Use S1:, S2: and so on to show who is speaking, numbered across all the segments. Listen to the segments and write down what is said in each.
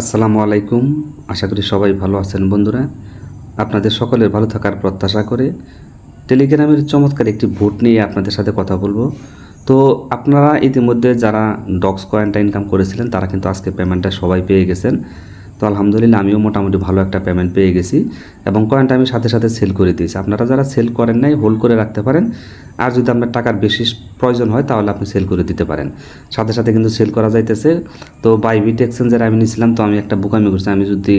S1: আসসালামু আলাইকুম। আশা করি সবাই ভালো আছেন বন্ধুরা। আপনাদের সকলের ভালো থাকার প্রত্যাশা করে টেলিগ্রামের চমৎকার একটি বোট নিয়ে আপনাদের সাথে কথা বলবো। তো আপনারা ইতিমধ্যে যারা ডক্স কয়েনটা ইনকাম করেছিলেন তারা কিন্তু আজকে পেমেন্টটা সবাই পেয়ে গেছেন। তো আলহামদুলিল্লাহ আমিও মোটামুটি ভালো একটা পেমেন্ট পেয়ে গেছি এবং কয়েনটা আমি সাথে সাথে সেল করে দিয়েছি। আপনারা যারা সেল করেন নাই হোল্ড করে রাখতে পারেন, আর যদি আপনার টাকার বেশি প্রয়োজন হয় তাহলে আপনি সেল করে দিতে পারেন। সাথে সাথে কিন্তু সেল করা যাইতেছে। তো বাইবিট এক্সচেঞ্জের আমি নিয়েছিলাম, তো আমি একটা বোকামি করছি, আমি যদি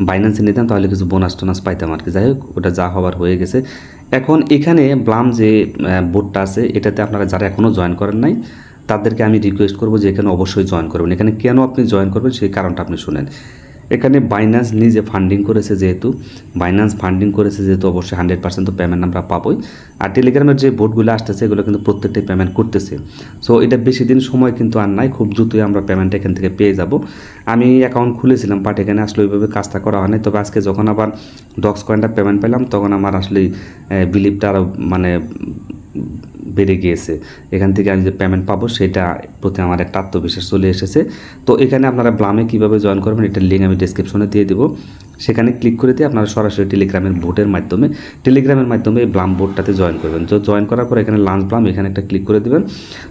S1: বাইন্যান্সে নিতাম তাহলে কিছু বোনাস টোনাস পাইতাম আর কি। যাই হোক, ওটা যা হবার হয়ে গেছে। এখন এখানে ব্লাম যে বোর্ডটা আছে এটাতে আপনারা যারা এখনও জয়েন করেন নাই তাদেরকে আমি রিকোয়েস্ট করবো যে এখানে অবশ্যই জয়েন করবেন। এখানে কেন আপনি জয়েন করবেন সেই কারণটা আপনি শুনেন। এখানে বাইন্যান্স নিজে ফান্ডিং করেছে, যেহেতু অবশ্যই 100% তো পেমেন্ট আমরা পাবোই। আর টেলিগ্রামের যে বোর্ডগুলো আসতেছে এগুলো কিন্তু প্রত্যেকটাই পেমেন্ট করতেছে। সো এটা বেশি দিন সময় কিন্তু আর নাই, খুব দ্রুতই আমরা পেমেন্ট এখান থেকে পেয়ে যাব। আমি অ্যাকাউন্ট খুলেছিলাম বাট এখানে আসলে ওইভাবে কাজটা করা হয় নাই। তবে আজকে যখন আবার ডক্স কয়েনটা পেমেন্ট পেলাম তখন আমার আসলে বিলিভটা আরও বেড়ে গিয়েছে। এখান থেকে আমি যে পেমেন্ট পাবো সেটা প্রতি আমার একটা আত্মবিশ্বাস চলে এসেছে। তো এখানে আপনারা ব্লামে কীভাবে জয়েন করবেন এটার লিঙ্ক আমি ডেসক্রিপশনে দিয়ে দেবো। সেখানে ক্লিক করে দিয়ে আপনারা সরাসরি টেলিগ্রামের মাধ্যমে এই ব্লাম বোর্ডটাতে জয়েন করবেন। তো জয়েন করার পর এখানে লাঞ্চ ব্লাম এখানে একটা ক্লিক করে দেবেন।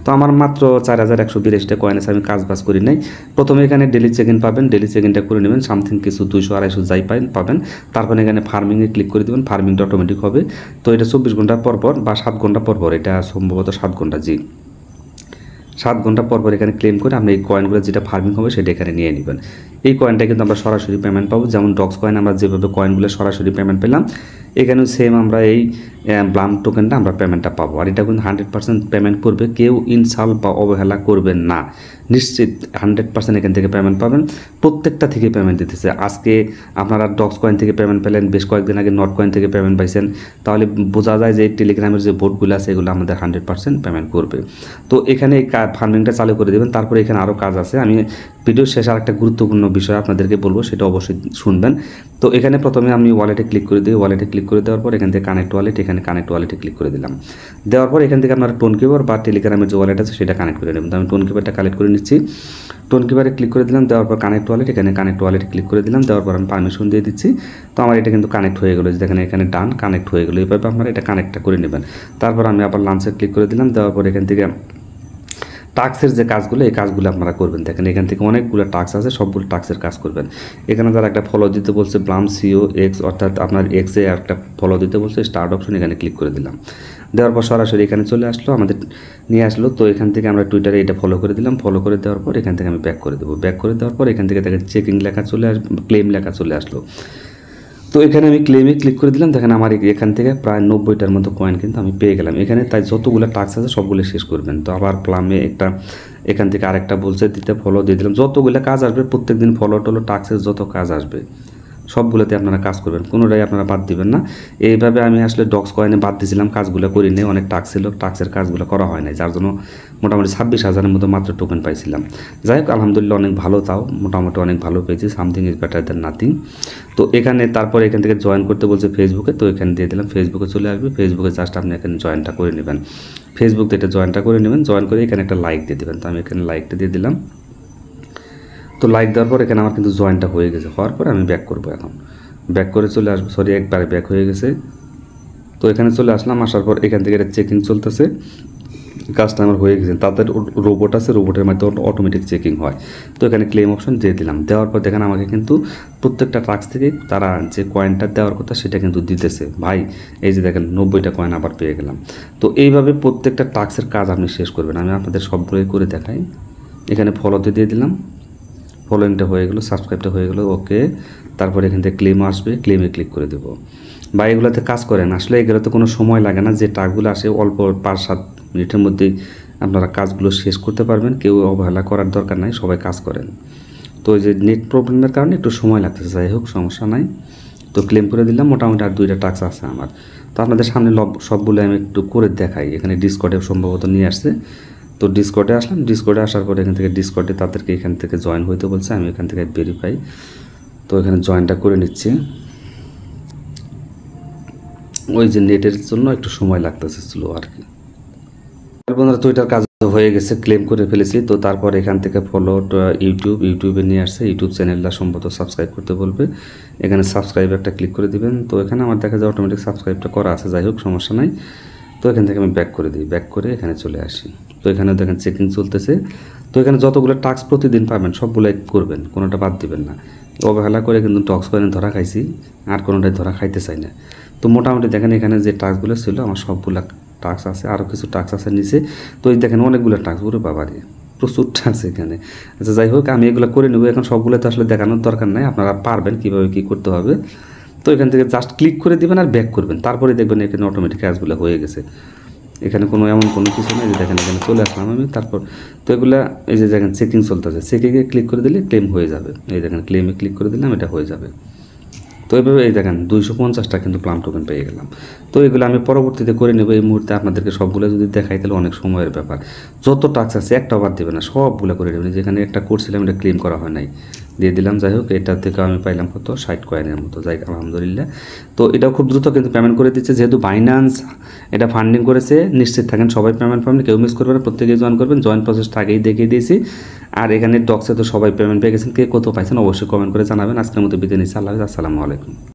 S1: তো আমার মাত্র 4182টা কয়েন আছে, আমি কাজ করি নাই। প্রথমে এখানে ডেলি চেক ইন পাবেন, ডেলি চেক ইনটা করে নেবেন, সামথিং কিছু 200-250 যাই পাবেন। তারপরে এখানে ফার্মিংয়ে ক্লিক করে দেবেন, ফার্মিংটা অটোমেটিক হবে। তো এটা 24 ঘন্টা পর বা 7 ঘন্টা পর, এটা সম্ভবত 7 ঘন্টা, 7 ঘন্টা পর এখানে ক্লেম করে আপনি এই কয়েনগুলো যেটা ফার্মিং হবে সেটা এখানে নিয়ে নেবেন। এই কয়েনটা কিন্তু আমরা সরাসরি পেমেন্ট পাবো, যেমন ডক্স কয়েন আমরা যেভাবে কয়েনগুলো সরাসরি পেমেন্ট পেলাম এখানেও সেম আমরা এই ব্লাম টোকেনটা আমরা পেমেন্টটা পাবো। আর এটা কিন্তু 100% পেমেন্ট করবে, কেউ ইনসাল্ট বা অবহেলা করবেন না, নিশ্চিত 100% এখান থেকে পেমেন্ট পাবেন। প্রত্যেকটা থেকে পেমেন্ট দিতেছে। আজকে আপনারা ডক্স কয়েন থেকে পেমেন্ট পেলেন, বেশ কয়েকদিন আগে নট কয়েন থেকে পেমেন্ট পাইছেন, তাহলে বোঝা যায় যে টেলিগ্রামের যে বোর্ডগুলো আছে এগুলো আমাদের 100% পেমেন্ট করবে। তো এখানে ফার্মিংটা চালু করে দেবেন। তারপরে এখানে আরও কাজ আছে, আমি ভিডিও শেষে আরেকটা গুরুত্বপূর্ণ বিষয় আপনাদেরকে বলবো, সেটা অবশ্যই শুনবেন। তো এখানে প্রথমে আমি ওয়ালেটে ক্লিক করে দিই, ওয়ালেটে ক্লিক করে দেওয়ার পর এখান থেকে কানেক্ট ওয়ালেট, এখানে কানেক্ট ওয়ালেটে ক্লিক করে দিলাম। দেওয়ার পর এখান থেকে আপনারা টোন কিপার বা টেলিগ্রামের যে ওয়ালেট আছে সেটা কানেক্ট করে নেবেন। তো আমি টোন কিপারটা কালেক্ট করে নিচ্ছি, টোন কিপারে ক্লিক করে দিলাম। দেওয়ার পর কানেক্ট ওয়ালেট, এখানে কানেক্ট ওয়ালেটে ক্লিক করে দিলাম। দেওয়ার পর আমি পারমিশন দিয়ে দিচ্ছি। তো আমার এটা কিন্তু কানেক্ট হয়ে গেলো, দেখেন এখানে ডান কানেক্ট হয়ে গেলো। এইভাবে আপনারা এটা কানেক্টটা করে নেবেন। তারপর আমি আবার লাঞ্চে ক্লিক করে দিলাম। দেওয়ার পর এখান থেকে টাস্কের যে কাজগুলো এই কাজগুলো আপনারা করবেন। দেখেন এখান থেকে অনেকগুলো টাস্ক আছে, সবগুলো টাস্কের কাজ করবেন। এখানে যারা একটা ফলো দিতে বলছে ব্লাম সিও এক্স, অর্থাৎ আপনার এক্সে একটা ফলো দিতে বলছে, স্টার্ট অপশন এখানে ক্লিক করে দিলাম। দেওয়ার পর সরাসরি এখানে চলে আসলো, আমাদের নিয়ে আসলো। তো এখান থেকে আমরা টুইটারে এটা ফলো করে দিলাম। ফলো করে দেওয়ার পর এখান থেকে আমি ব্যাক করে দেবো। ব্যাক করে দেওয়ার পর এখান থেকে দেখেন চেকিং লেখা চলে আসবে, ক্লেম লেখা চলে আসলো। তো এখানে আমি ক্লেমে ক্লিক করে দিলাম। দেখেন আমার এখান থেকে প্রায় 90টার মতো কয়েন কিন্তু আমি পেয়ে গেলাম এখানে। তাই যতগুলো টাস্ক আছে সবগুলো শেষ করবেন। তো আবার প্লামে একটা এখান থেকে আরেকটা বলছে দিতে, ফলো দিয়ে দিলাম। যতগুলো কাজ আসবে প্রত্যেকদিন ফলো টলো টাস্কের যত কাজ আসবে সবগুলোতে আপনারা কাজ করবেন, কোনোটাই আপনারা বাদ দিবেন না। এইভাবে আমি আসলে ডক্স কয়েনে বাদ দিয়েছিলাম, কাজগুলো করি নেই, অনেক টাস্ক ছিল, টাস্কের কাজগুলো করা হয় নাই, যার জন্য মোটামুটি 26,000-এর মতো মাত্র টোকেন পাইছিলাম। যাই হোক আলহামদুলিল্লাহ অনেক ভালো, তাও মোটামুটি অনেক ভালো পেয়েছি, something is better than nothing. তো এখানে তারপর এখান থেকে জয়েন করতে বলছে ফেসবুকে, তো এখানে দিয়ে দিলাম, ফেসবুকে চলে আসবে। ফেসবুকে জাস্ট আপনি এখানে জয়েনটা করে নেবেন, ফেসবুক এটা জয়েনটা করে নেবেন। জয়েন করে এখানে একটা লাইক দিয়ে দেবেন। তো আমি এখানে লাইকটা দিয়ে দিলাম। তো লাইক দেওয়ার পর এখানে আমার কিন্তু জয়েনটা হয়ে গেছে। হওয়ার পরে আমি ব্যাক করবো, এখন ব্যাক করে চলে আসবো, সরি একবারে ব্যাক হয়ে গেছে। তো এখানে চলে আসলাম, আসার পর এখান থেকে এটা চেকিং চলতেছে, কাজটা আমার হয়ে গেছে। তাদের রোবট আছে, রোবটের মাধ্যমে অটোমেটিক চেকিং হয়। তো এখানে ক্লেম অপশন দিয়ে দিলাম। দেওয়ার পর দেখেন আমাকে কিন্তু প্রত্যেকটা টাস্ক থেকে তারা যে কয়েনটা দেওয়ার কথা সেটা কিন্তু দিতেছে। ভাই এই যে দেখেন 90টা কয়েন আবার পেয়ে গেলাম। তো এইভাবে প্রত্যেকটা টাস্কের কাজ আপনি শেষ করবেন। আমি আপনাদের সবগুলোই করে দেখাই। এখানে ফলোতে দিয়ে দিলাম, ফলোইংটা হয়ে গেলো, সাবস্ক্রাইবটা হয়ে গেলো, ওকে। তারপর এখান থেকে ক্লেম আসবে, ক্লেমে ক্লিক করে দেবো। বা এগুলোতে কাজ করেন, আসলে এগুলোতে কোনো সময় লাগে না, যে টাস্কগুলো আসে অল্প 5-7 মিনিটের মধ্যেই আপনারা কাজগুলো শেষ করতে পারবেন। কেউ অবহেলা করার দরকার নাই, সবাই কাজ করেন। তো এই যে নেট প্রবলেমের কারণে একটু সময় লাগতেছে, যাই হোক সমস্যা নাই। তো ক্লেম করে দিলাম। মোটামুটি আর 2টা টাস্ক আছে আমার। তো আপনাদের সামনে সবগুলো আমি একটু করে দেখাই। এখানে ডিসকর্ডে সম্ভবত নিয়ে আসছে। তো ডিসকর্ডে আসলাম, ডিসকর্ডে আসার পরে এখান থেকে ডিসকর্ডে তাদেরকে এখান থেকে জয়েন হইতে বলছে, আমি এখান থেকে ভেরিফাই, তো এখানে জয়েনটা করে নিচ্ছি। ওই যে নেটের জন্য একটু সময় লাগতেছে স্লো আর কি। বন্ধুরা তো এটার কাজ তো হয়ে গেছে, ক্লেম করে ফেলেছি। তো তারপর এখান থেকে ফলো ইউটিউবে নিয়ে আসছে, ইউটিউব চ্যানেলটা সম্ভবত সাবস্ক্রাইব করতে বলবে। এখানে সাবস্ক্রাইব একটা ক্লিক করে দিবেন। তো এখানে আমার দেখা যায় অটোমেটিক সাবস্ক্রাইবটা করা আছে, যাই হোক সমস্যা নাই। তো এখান থেকে আমি ব্যাক করে দিই, ব্যাক করে এখানে চলে আসি। তো এখানে দেখেন চেকিং চলতেছে। তো এখানে যতগুলো টাস্ক প্রতিদিন পাবেন সবগুলোই করবেন, কোনোটা বাদ দিবেন না। অবহেলা করে কিন্তু টক্স কয়েন ধরা খাইছি, আর কোনোটাই ধরা খাইতে চাই না। তো মোটামুটি দেখেন এখানে যে টাস্কগুলো ছিল আমার সবগুলো টাস্ক আছে, আরও কিছু টাস্ক আছে নিচে। তো এই দেখেন অনেকগুলো টাস্ক, পুরো বাবারে প্রচুর টাস্ক এখানে। আচ্ছা যাই হোক, আমি এগুলো করে নেবো। এখন সবগুলো তো আসলে দেখানোর দরকার নাই, আপনারা পারবেন কীভাবে কী করতে হবে। তো এখান থেকে জাস্ট ক্লিক করে দিবেন আর ব্যাক করবেন, তারপরে দেখবেন এখানে অটোমেটিক কাজগুলো হয়ে গেছে। এখানে কোনো এমন কোনো কিছু নেই যে দেখেন এখানে চলে আসলাম আমি। তারপর তো এগুলা এই যে দেখেন চেকিং চলতেছে, চেকিংয়ে ক্লিক করে দিলে ক্লেম হয়ে যাবে। এই দেখেন ক্লেমে ক্লিক করে দিলাম, এটা হয়ে যাবে। তো এইভাবে এই দেখেন 250টা কিন্তু প্লাম টোকেন পেয়ে গেলাম। তো এগুলো আমি পরবর্তীতে করে নেব। এই মুহূর্তে আপনাদেরকে সবগুলো যদি দেখাই তাহলে অনেক সময়ের ব্যাপার। যত টাস্ক আছে একটাও বাদ দেবে না, সবগুলো করে নেবেন। যেখানে একটা করছিলাম এটা ক্লেম করা হয় নাই, দিয়ে দিলাম। যাই হোক, এটা থেকে আমি পাইলাম কত 60 কয়েনের মতো, যাই আলহামদুলিল্লাহ। তো এটাও খুব দ্রুত কিন্তু পেমেন্ট করে দিচ্ছে, যেহেতু বাইন্যান্স এটা ফান্ডিং করেছে। নিশ্চিত থাকেন সবাই পেমেন্ট পাবেন, কেউ মিস করবেন না, প্রত্যেকেই জয়েন করবেন। জয়েন প্রসেসটা আগেই দেখিয়ে দিয়েছি। আর এখানে ডক্সে তো সবাই পেমেন্ট পেয়ে গেছেন, কে কত পাইছেন অবশ্যই কমেন্ট করে জানাবেন। আজকের মতো বিদায় নিচ্ছি, আল্লাহ হাফেজ, আসসালামু আলাইকুম।